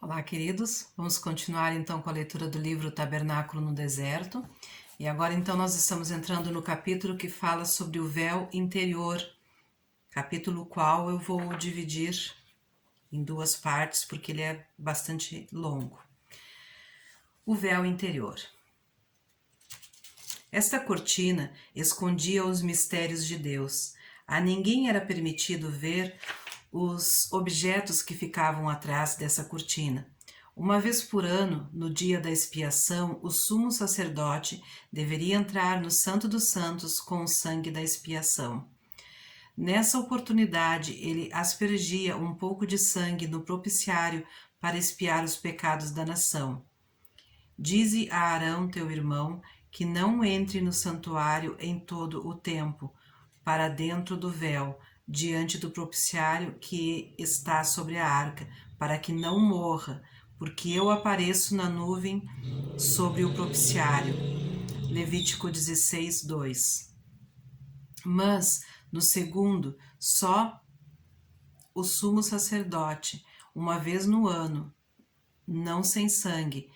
Olá, queridos. Vamos continuar então com a leitura do livro Tabernáculo no Deserto. E agora então nós estamos entrando no capítulo que fala sobre o véu interior, capítulo qual eu vou dividir em duas partes porque ele é bastante longo. O véu interior. Esta cortina escondia os mistérios de Deus. A ninguém era permitido ver os objetos que ficavam atrás dessa cortina. Uma vez por ano, no dia da expiação, o sumo sacerdote deveria entrar no Santo dos Santos com o sangue da expiação. Nessa oportunidade, ele aspergia um pouco de sangue no propiciário para expiar os pecados da nação. Dize a Arão, teu irmão, que não entre no santuário em todo o tempo, para dentro do véu, diante do propiciário que está sobre a arca, para que não morra, porque eu apareço na nuvem sobre o propiciário. Levítico 16, 2. Mas, no segundo, só o sumo sacerdote, uma vez no ano, não sem sangue,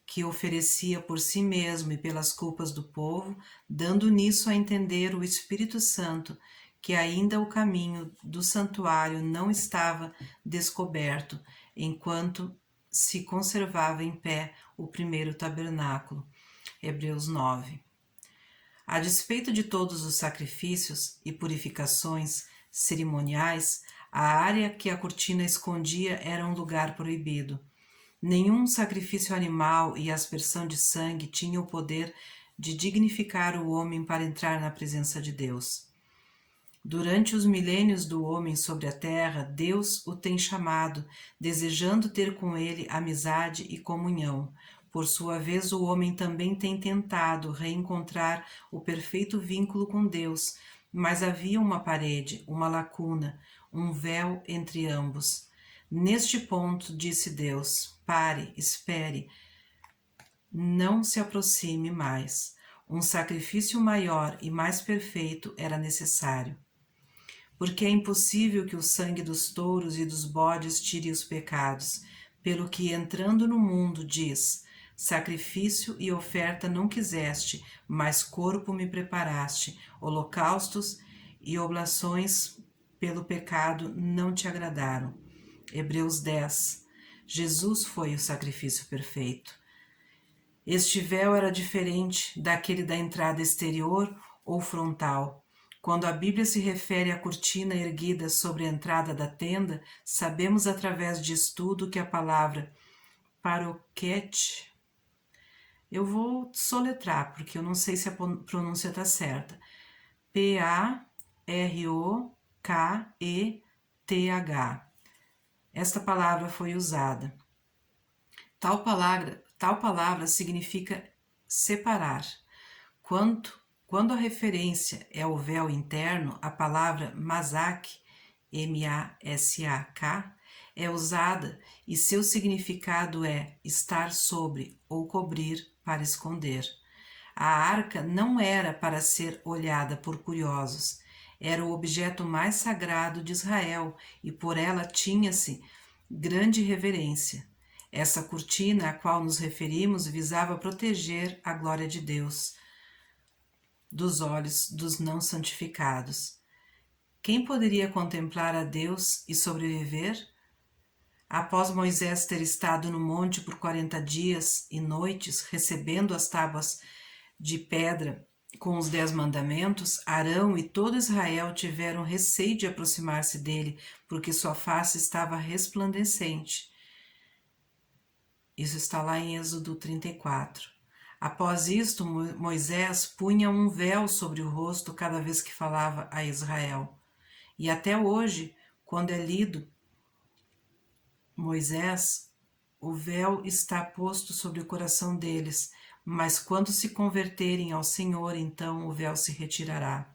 que oferecia por si mesmo e pelas culpas do povo, dando nisso a entender o Espírito Santo que ainda o caminho do santuário não estava descoberto, enquanto se conservava em pé o primeiro tabernáculo. Hebreus 9. A despeito de todos os sacrifícios e purificações cerimoniais, a área que a cortina escondia era um lugar proibido. Nenhum sacrifício animal e aspersão de sangue tinha o poder de dignificar o homem para entrar na presença de Deus. Durante os milênios do homem sobre a terra, Deus o tem chamado, desejando ter com ele amizade e comunhão. Por sua vez, o homem também tem tentado reencontrar o perfeito vínculo com Deus, mas havia uma parede, uma lacuna, um véu entre ambos. Neste ponto, disse Deus, pare, espere, não se aproxime mais. Um sacrifício maior e mais perfeito era necessário. Porque é impossível que o sangue dos touros e dos bodes tire os pecados, pelo que entrando no mundo diz, sacrifício e oferta não quiseste, mas corpo me preparaste, holocaustos e oblações pelo pecado não te agradaram. Hebreus 10. Jesus foi o sacrifício perfeito. Este véu era diferente daquele da entrada exterior ou frontal. Quando a Bíblia se refere à cortina erguida sobre a entrada da tenda, sabemos através de estudo que a palavra paroquete, eu vou soletrar porque eu não sei se a pronúncia está certa, P-A-R-O-K-E-T-H. Esta palavra foi usada. Tal palavra significa separar. Quando a referência é o véu interno, a palavra masak, M-A-S-A-K, é usada e seu significado é estar sobre ou cobrir para esconder. A arca não era para ser olhada por curiosos, era o objeto mais sagrado de Israel e por ela tinha-se grande reverência. Essa cortina a qual nos referimos visava proteger a glória de Deus dos olhos dos não santificados. Quem poderia contemplar a Deus e sobreviver? Após Moisés ter estado no monte por 40 dias e noites, recebendo as tábuas de pedra com os 10 mandamentos, Arão e todo Israel tiveram receio de aproximar-se dele, porque sua face estava resplandecente. Isso está lá em Êxodo 34. Após isto, Moisés punha um véu sobre o rosto cada vez que falava a Israel. E até hoje, quando é lido Moisés, o véu está posto sobre o coração deles, mas quando se converterem ao Senhor, então o véu se retirará.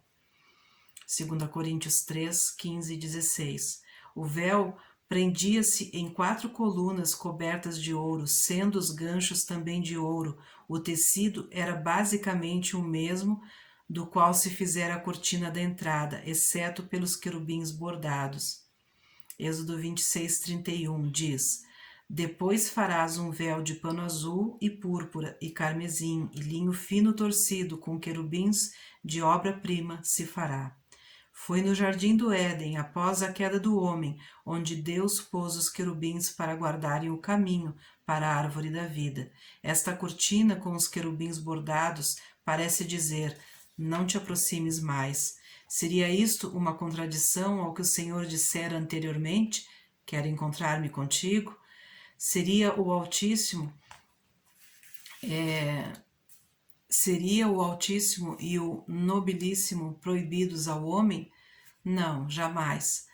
2 Coríntios 3, 15 e 16. O véu prendia-se em 4 colunas cobertas de ouro, sendo os ganchos também de ouro. O tecido era basicamente o mesmo do qual se fizera a cortina da entrada, exceto pelos querubins bordados. Êxodo 26, 31 diz: Depois farás um véu de pano azul e púrpura e carmesim e linho fino torcido com querubins de obra-prima se fará. Foi no jardim do Éden, após a queda do homem, onde Deus pôs os querubins para guardarem o caminho para a árvore da vida. Esta cortina com os querubins bordados parece dizer: não te aproximes mais. Seria isto uma contradição ao que o Senhor dissera anteriormente? Quero encontrar-me contigo? Seria o Altíssimo e o Nobilíssimo proibidos ao homem? Não, jamais.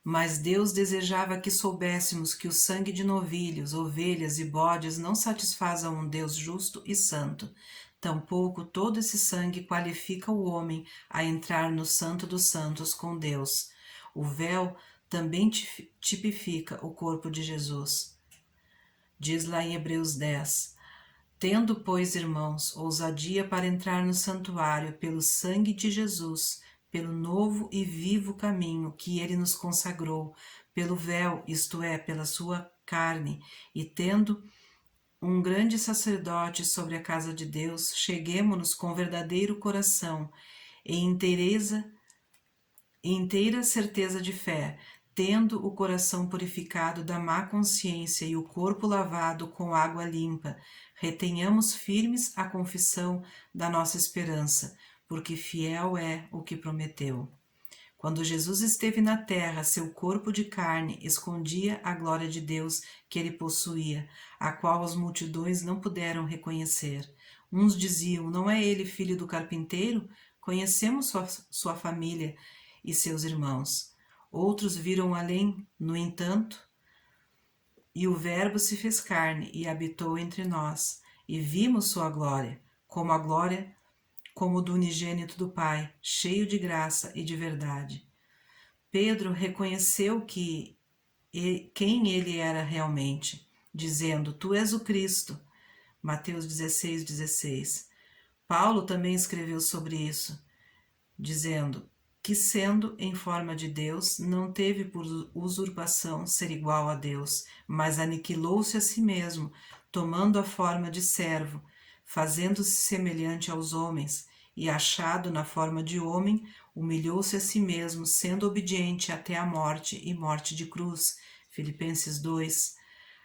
Mas Deus desejava que soubéssemos que o sangue de novilhos, ovelhas e bodes não satisfaz a um Deus justo e santo. Tampouco todo esse sangue qualifica o homem a entrar no Santo dos Santos com Deus. O véu também tipifica o corpo de Jesus. Diz lá em Hebreus 10: Tendo, pois, irmãos, ousadia para entrar no santuário pelo sangue de Jesus, pelo novo e vivo caminho que ele nos consagrou, pelo véu, isto é, pela sua carne, e tendo um grande sacerdote sobre a casa de Deus, cheguemo-nos com verdadeiro coração e inteira certeza de fé, tendo o coração purificado da má consciência e o corpo lavado com água limpa, retenhamos firmes a confissão da nossa esperança, porque fiel é o que prometeu. Quando Jesus esteve na terra, seu corpo de carne escondia a glória de Deus que ele possuía, a qual as multidões não puderam reconhecer. Uns diziam: não é ele filho do carpinteiro? Conhecemos sua família e seus irmãos. Outros viram além, no entanto, e o Verbo se fez carne e habitou entre nós, e vimos sua glória, como do unigênito do Pai, cheio de graça e de verdade. Pedro reconheceu quem ele era realmente, dizendo: Tu és o Cristo. Mateus 16:16. Paulo também escreveu sobre isso, dizendo que, sendo em forma de Deus, não teve por usurpação ser igual a Deus, mas aniquilou-se a si mesmo, tomando a forma de servo, fazendo-se semelhante aos homens, e achado na forma de homem, humilhou-se a si mesmo, sendo obediente até a morte e morte de cruz. Filipenses 2.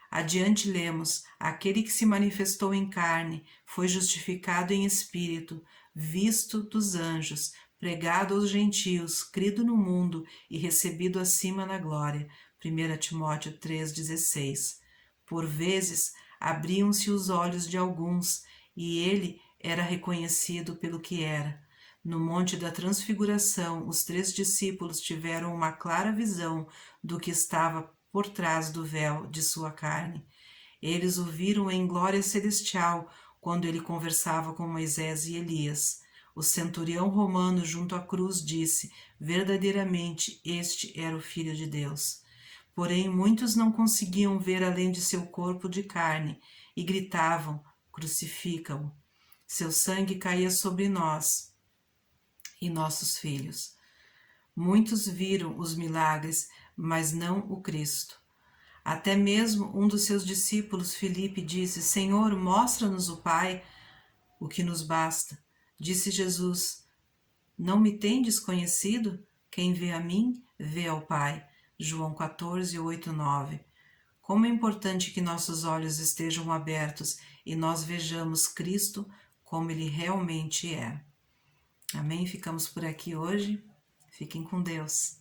Adiante lemos: aquele que se manifestou em carne, foi justificado em espírito, visto dos anjos, pregado aos gentios, crido no mundo e recebido acima na glória. 1 Timóteo 3,16. Por vezes abriam-se os olhos de alguns, e ele era reconhecido pelo que era. No Monte da Transfiguração, os 3 discípulos tiveram uma clara visão do que estava por trás do véu de sua carne. Eles o viram em glória celestial quando ele conversava com Moisés e Elias. O centurião romano junto à cruz disse: verdadeiramente este era o Filho de Deus. Porém, muitos não conseguiam ver além de seu corpo de carne e gritavam: crucifica-o. Seu sangue caía sobre nós e nossos filhos. Muitos viram os milagres, mas não o Cristo. Até mesmo um dos seus discípulos, Filipe, disse: Senhor, mostra-nos o Pai, o que nos basta. Disse Jesus: não me tendes conhecido? Quem vê a mim, vê ao Pai. João 14, 8, 9. Como é importante que nossos olhos estejam abertos e nós vejamos Cristo como Ele realmente é. Amém? Ficamos por aqui hoje. Fiquem com Deus.